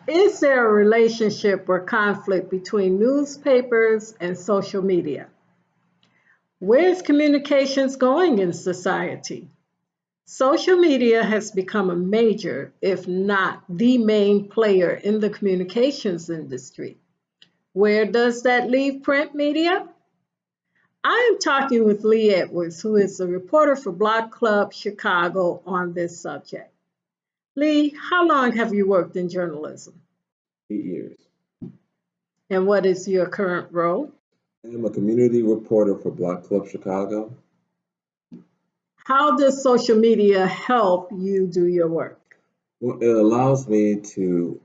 Is there a relationship or conflict between newspapers and social media? Where's communications going in society? Social media has become a major, if not the main player in the communications industry. Where does that leave print media? I am talking with Lee Edwards, who is a reporter for Block Club Chicago on this subject. Lee, how long have you worked in journalism? 8 years. And what is your current role? I'm a community reporter for Block Club Chicago. How does social media help you do your work? Well, it allows me to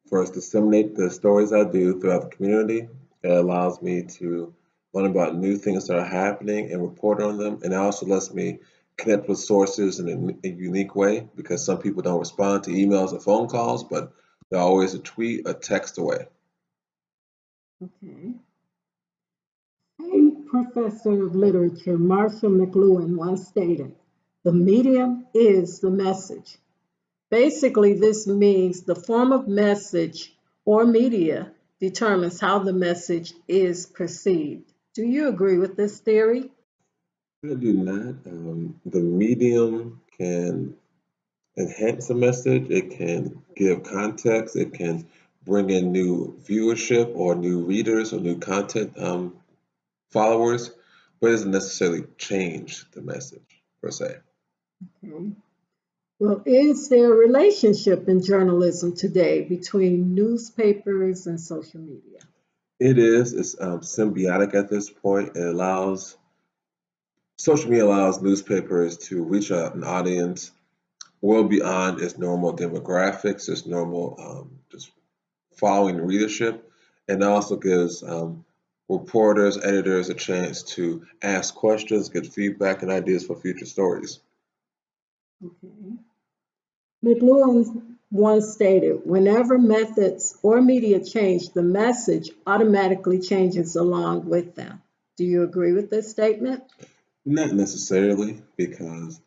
first disseminate the stories I do throughout the community. It allows me to learn about new things that are happening and report on them. And it also lets me connect with sources in a unique way because some people don't respond to emails or phone calls, but they're always a tweet, a text away. Okay. Famed professor of literature Marshall McLuhan once stated, the medium is the message. Basically, this means the form of message or media determines how the message is perceived. Do you agree with this theory? I do not. The medium can enhance a message, it can give context, it can bring in new viewership or new readers or new content followers, but it doesn't necessarily change the message per se. Okay. Well, is there a relationship in journalism today between newspapers and social media? It is, it's symbiotic at this point. Social media allows newspapers to reach an audience well beyond its normal demographics, its normal just following readership, and also gives reporters, editors a chance to ask questions, get feedback, and ideas for future stories. Okay. McLuhan once stated, whenever methods or media change, the message automatically changes along with them. Do you agree with this statement? Not necessarily, because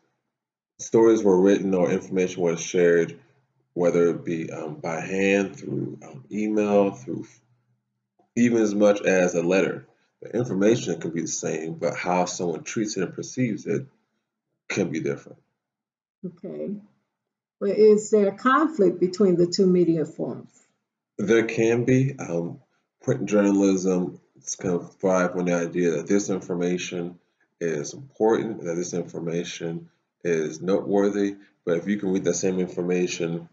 stories were written or information was shared, whether it be by hand, through email, through even as much as a letter. The information can be the same, but how someone treats it and perceives it can be different. Okay. Well, is there a conflict between the two media forms? There can be. Print journalism kind of thrive on the idea that this information is important, that this information is noteworthy. But if you can read the same information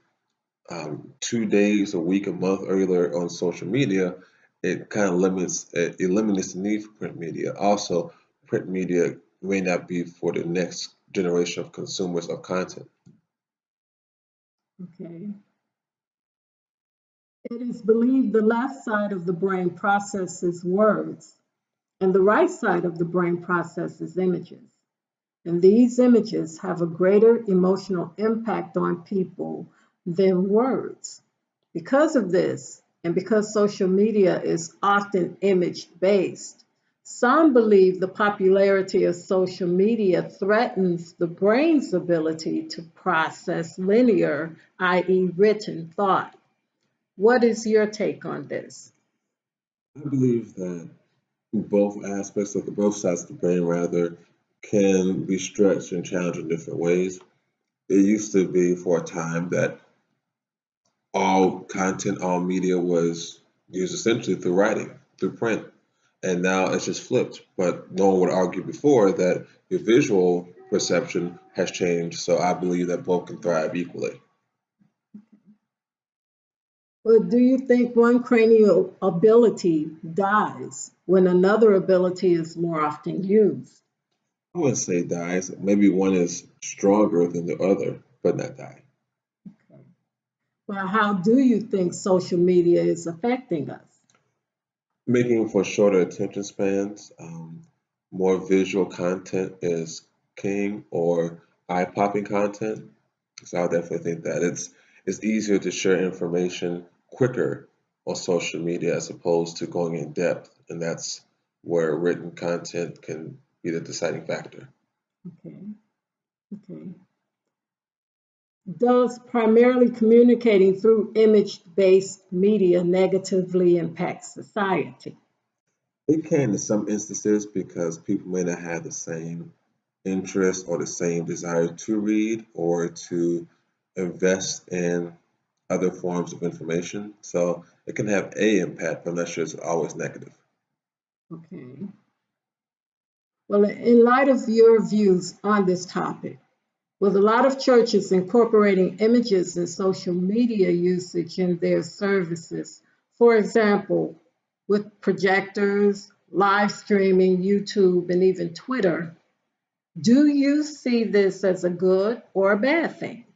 2 days, a week, a month earlier on social media, it kind of eliminates the need for print media. Also, print media may not be for the next generation of consumers of content. Okay. It is believed the left side of the brain processes words and the right side of the brain processes images. And these images have a greater emotional impact on people than words. Because of this, and because social media is often image based, some believe the popularity of social media threatens the brain's ability to process linear, i.e., written thought. What is your take on this? I believe that both sides of the brain rather can be stretched and challenged in different ways. It used to be for a time that all content, all media was used essentially through writing, through print. And now it's just flipped. But no one would argue before that your visual perception has changed. So I believe that both can thrive equally. Well, do you think one cranial ability dies when another ability is more often used? I wouldn't say dies. Maybe one is stronger than the other, but not die. Okay. Well, how do you think social media is affecting us? Making for shorter attention spans, more visual content is king or eye-popping content. So I definitely think that it's easier to share information quicker on social media as opposed to going in depth, and that's where written content can be the deciding factor. Okay, okay. Does primarily communicating through image-based media negatively impact society? It can in some instances because people may not have the same interest or the same desire to read or to invest in other forms of information. So it can have a impact, but I'm not sure it's always negative. Okay. Well, in light of your views on this topic, with a lot of churches incorporating images and social media usage in their services, for example, with projectors, live streaming, YouTube, and even Twitter, do you see this as a good or a bad thing?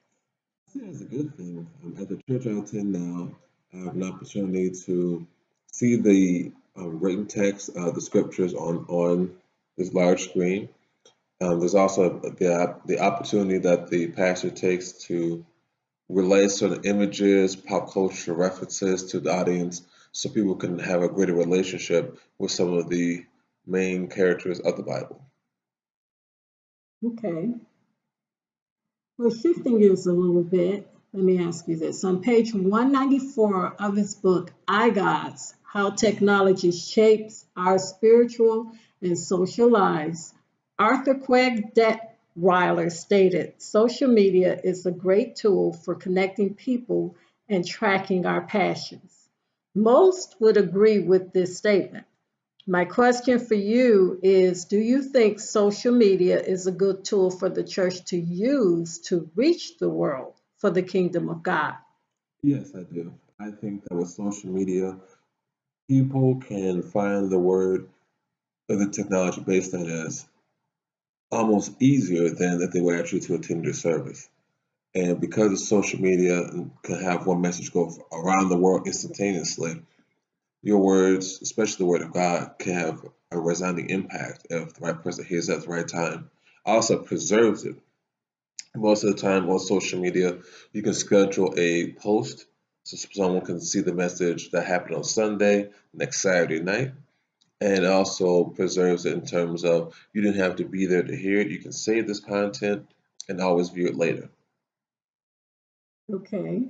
I see it as a good thing. At the church I attend now, I have an opportunity to see the written text, the scriptures on this large screen. There's also the opportunity that the pastor takes to relay certain images, pop culture references to the audience so people can have a greater relationship with some of the main characters of the Bible. Okay. Well, shifting gears a little bit, let me ask you this. On page 194 of his book, iGods, How Technology Shapes Our Spiritual and Social Lives, Arthur Craig Detweiler stated, social media is a great tool for connecting people and tracking our passions. Most would agree with this statement. My question for you is, do you think social media is a good tool for the church to use to reach the world for the kingdom of God? Yes, I do. I think that with social media, people can find the word of the technology based on it as almost easier than if they were actually to attend your service. And because of social media can have one message go around the world instantaneously, your words, especially the word of God, can have a resounding impact if the right person hears it at the right time. Also preserves it. Most of the time on social media, you can schedule a post so someone can see the message that happened on Sunday, next Saturday night. And it also preserves it in terms of you didn't have to be there to hear it. You can save this content and always view it later. Okay.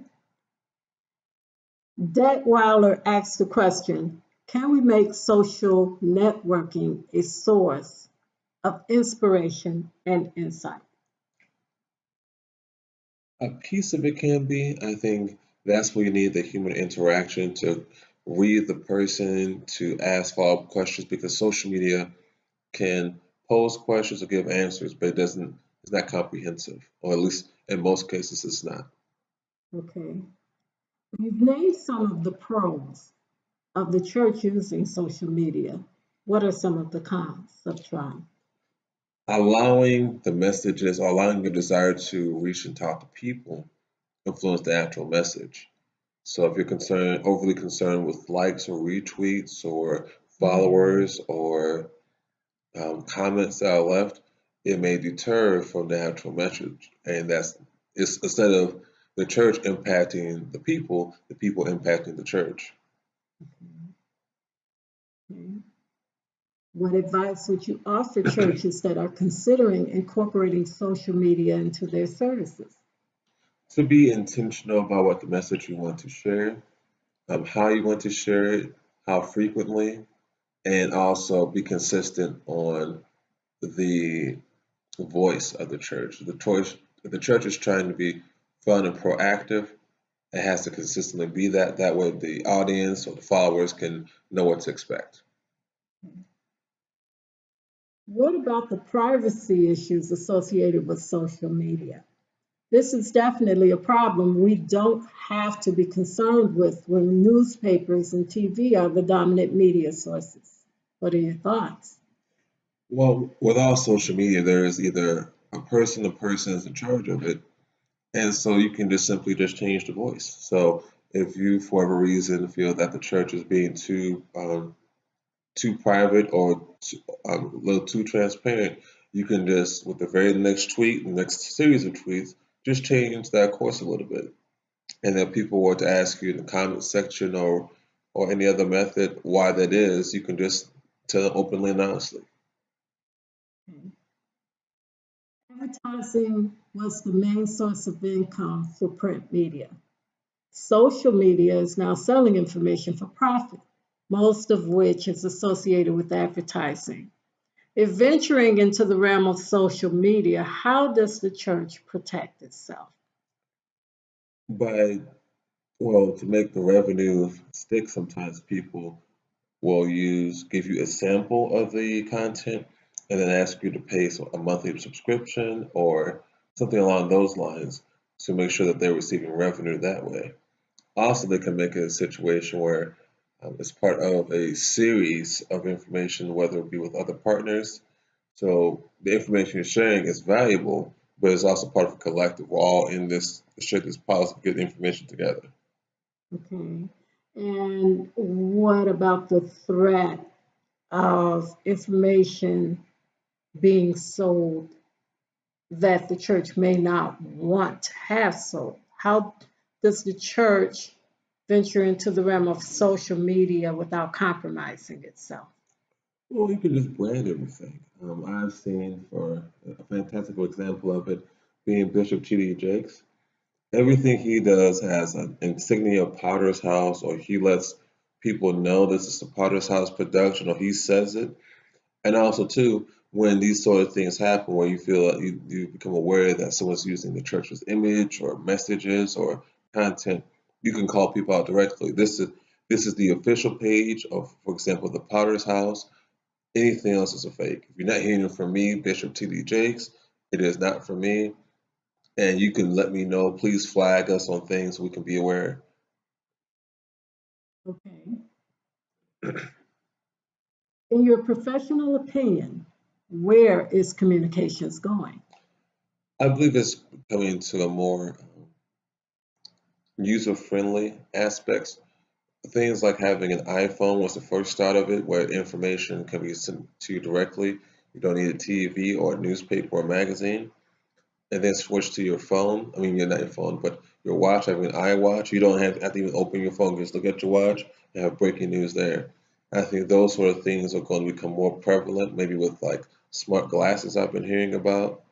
Detweiler asked the question, can we make social networking a source of inspiration and insight? A piece of it can be. I think that's where you need the human interaction to read the person, to ask follow-up questions, because social media can pose questions or give answers, but it's not comprehensive, or at least in most cases it's not. Okay. You've named some of the pros of the church using social media. What are some of the cons of trying? Allowing the messages or allowing your desire to reach and talk to people influence the actual message. So if you're overly concerned with likes or retweets or followers or comments that are left, it may deter from the actual message. And it's instead of the church impacting the people impacting the church. Okay. What advice would you offer churches that are considering incorporating social media into their services? To be intentional about what the message you want to share, how you want to share it, how frequently, and also be consistent on the voice of the church. The church is trying to be fun and proactive. It has to consistently be that. That way, the audience or the followers can know what to expect. What about the privacy issues associated with social media? This is definitely a problem we don't have to be concerned with when newspapers and TV are the dominant media sources. What are your thoughts? Well, with all social media, there is either a person is in charge of it, and so you can just simply just change the voice. So if you, for whatever reason, feel that the church is being too private or a little too transparent, you can just, with the very next tweet, the next series of tweets, just change that course a little bit. And if people were to ask you in the comment section or any other method why that is, you can just tell them openly and honestly. Okay. Advertising was the main source of income for print media. Social media is now selling information for profit, most of which is associated with advertising. If venturing into the realm of social media, how does the church protect itself? By, well, to make the revenue stick, sometimes people will give you a sample of the content and then ask you to pay a monthly subscription or something along those lines to make sure that they're receiving revenue that way. Also, they can make it a situation where it's part of a series of information, whether it be with other partners. So the information you're sharing is valuable, but it's also part of a collective. We're all in this, share this policy of getting information together. Okay. And what about the threat of information being sold that the church may not want to have sold? How does the church venture into the realm of social media without compromising itself? Well, you can just brand everything. I've seen, for a fantastical example of it, being Bishop T.D. Jakes. Everything he does has an insignia of Potter's House, or he lets people know this is the Potter's House production, or he says it. And also, too, when these sort of things happen, where you feel that you become aware that someone's using the church's image or messages or content, you can call people out directly. This is the official page of, for example, the Potter's House. Anything else is a fake. If you're not hearing it from me, Bishop T.D. Jakes, it is not from me. And you can let me know. Please flag us on things so we can be aware. Okay. In your professional opinion, where is communications going? I believe it's coming to a more user-friendly aspects. Things like having an iPhone was the first start of it, where information can be sent to you directly. You don't need a TV or a newspaper or a magazine. And then switch to your phone. I mean, you're not your phone, but your watch, having an iWatch. You don't have to even open your phone, just look at your watch and have breaking news there. I think those sort of things are going to become more prevalent, maybe with like smart glasses I've been hearing about.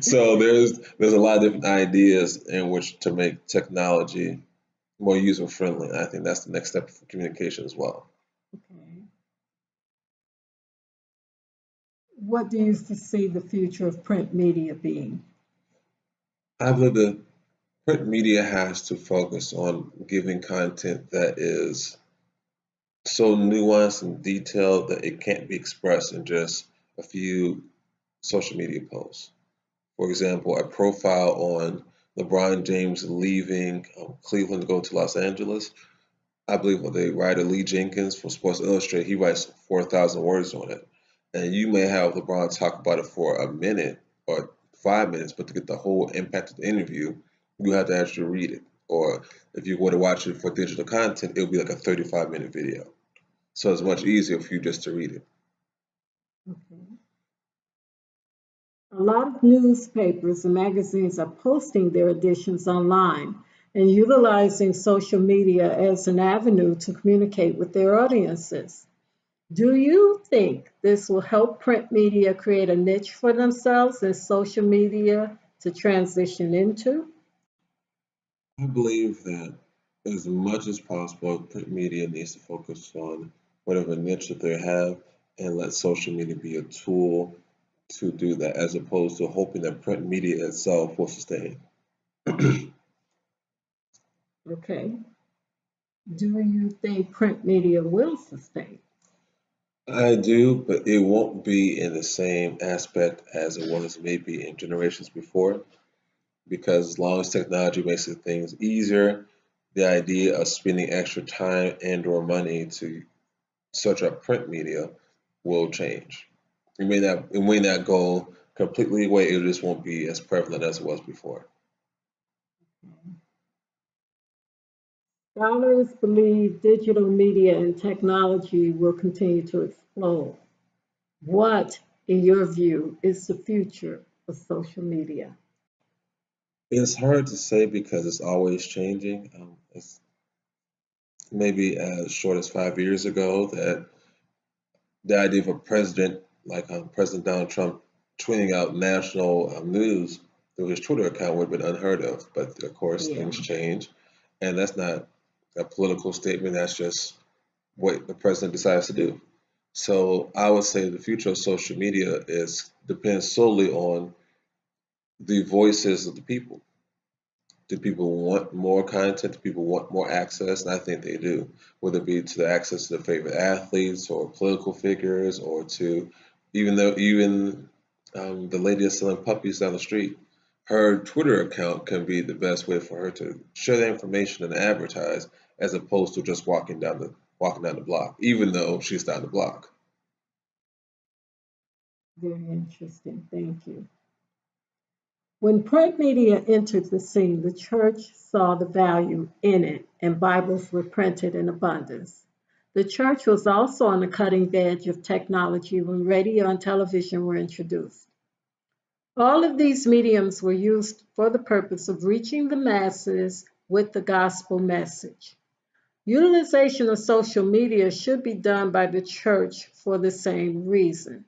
So there's a lot of different ideas in which to make technology more user friendly. I think that's the next step for communication as well. Okay. What do you foresee the future of print media being? I believe the print media has to focus on giving content that is so nuanced and detailed that it can't be expressed in just a few social media posts. For example, a profile on LeBron James leaving Cleveland to go to Los Angeles. I believe the writer Lee Jenkins from Sports Illustrated, he writes 4,000 words on it. And you may have LeBron talk about it for a minute or 5 minutes, but to get the whole impact of the interview, you have to actually read it. Or if you were to watch it for digital content, it would be like a 35-minute video. So it's much easier for you just to read it. Okay. A lot of newspapers and magazines are posting their editions online and utilizing social media as an avenue to communicate with their audiences. Do you think this will help print media create a niche for themselves and social media to transition into? I believe that as much as possible, print media needs to focus on whatever niche that they have and let social media be a tool to do that, as opposed to hoping that print media itself will sustain. Okay. Do you think print media will sustain? I do, but it won't be in the same aspect as it was maybe in generations before, because as long as technology makes things easier, the idea of spending extra time and or money to search up print media will change. It may not go completely away, it just won't be as prevalent as it was before. Scholars believe digital media and technology will continue to explode. What, in your view, is the future of social media? It's hard to say because it's always changing. It's maybe as short as 5 years ago that the idea of a president like President Donald Trump tweeting out national news through his Twitter account would have been unheard of. But of course, Yeah. things change, and that's not a political statement. That's just what the president decides to do. So I would say the future of social media depends solely on the voices of the people. Do people want more content? Do people want more access? And I think they do, whether it be to the access to their favorite athletes or political figures, or to even the lady that's selling puppies down the street. Her Twitter account can be the best way for her to share the information and advertise, as opposed to just walking down the block, even though she's down the block. Very interesting. Thank you. When print media entered the scene, the church saw the value in it, and Bibles were printed in abundance. The church was also on the cutting edge of technology when radio and television were introduced. All of these mediums were used for the purpose of reaching the masses with the gospel message. Utilization of social media should be done by the church for the same reason.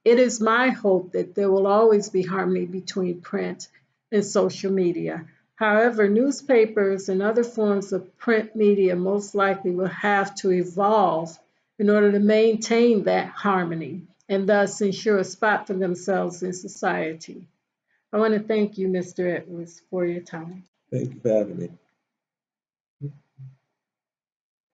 It is my hope that there will always be harmony between print and social media. However, newspapers and other forms of print media most likely will have to evolve in order to maintain that harmony and thus ensure a spot for themselves in society. I want to thank you, Mr. Edwards, for your time. Thank you for having me.